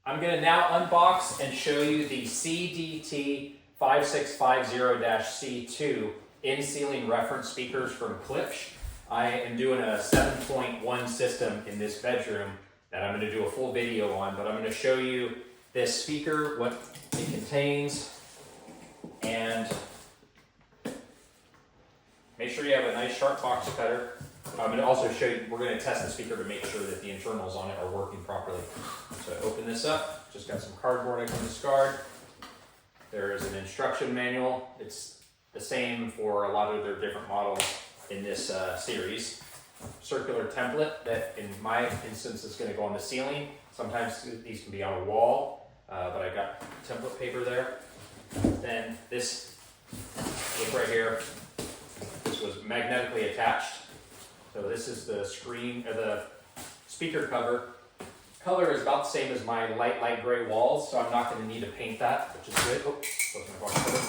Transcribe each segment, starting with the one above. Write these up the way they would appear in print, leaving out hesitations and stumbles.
I'm going to now unbox and show you the CDT-5650-C II in-ceiling reference speakers from Klipsch. I am doing a 7.1 system in this bedroom that I'm going to do a full video on, but I'm going to show you this speaker, what it contains, and make sure you have a nice sharp box cutter. I'm going to also show you, we're going to test the speaker to make sure that the internals on it are working properly. So I open this up, just got some cardboard I can discard. There is an instruction manual. It's the same for a lot of their different models in this series. Circular template that in my instance is going to go on the ceiling. Sometimes these can be on a wall, but I got template paper there. Then this, look right here, this was magnetically attached. So this is the screen, or the speaker cover. Color is about the same as my light gray walls, so I'm not going to need to paint that, which is good. Oh, close my box cover.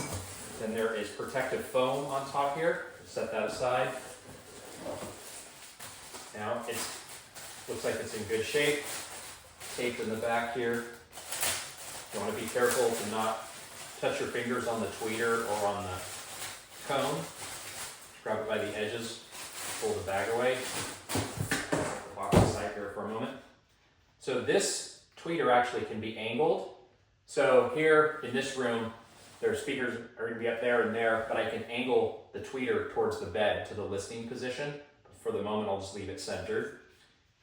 Then there is protective foam on top here. Set that aside. Now it looks like it's in good shape. Tape in the back here. You want to be careful to not touch your fingers on the tweeter or on the cone. Just grab it by the edges. Pull the bag away. Put the box aside here for a moment. So this tweeter actually can be angled. So here in this room, their speakers are going to be up there and there, but I can angle the tweeter towards the bed to the listening position. For the moment, I'll just leave it centered.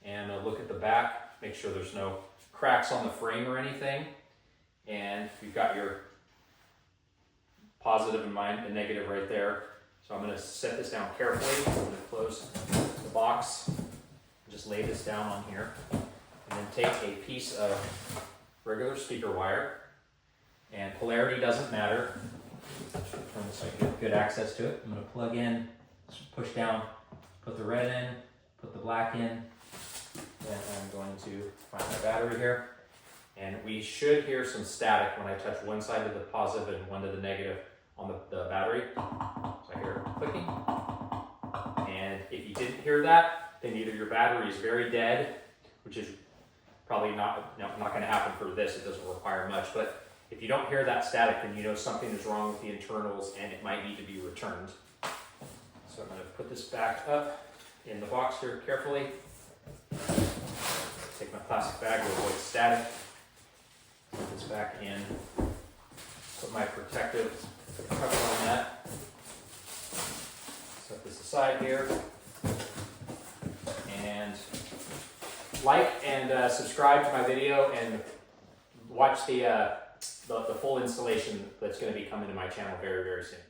And look at the back, make sure there's no cracks on the frame or anything. And you've got your positive and negative right there. So I'm going to set this down carefully. I'm going to close the box, just lay this down on here, and then take a piece of regular speaker wire, and polarity doesn't matter. Turn this so I get good access to it. I'm going to plug in, push down, put the red in, put the black in, then I'm going to find my battery here. And we should hear some static when I touch one side of the positive and one to the negative on the battery. So I hear it clicking. And if you didn't hear that, then either your battery is very dead, which is probably not going to happen for this. It doesn't require much. But if you don't hear that static, then you know something is wrong with the internals and it might need to be returned. So I'm going to put this back up in the box here carefully. Take my plastic bag to avoid static. Put this back in. Put my protective cover on that. Set this aside here. And like and subscribe to my video and watch the full installation that's going to be coming to my channel very, very soon.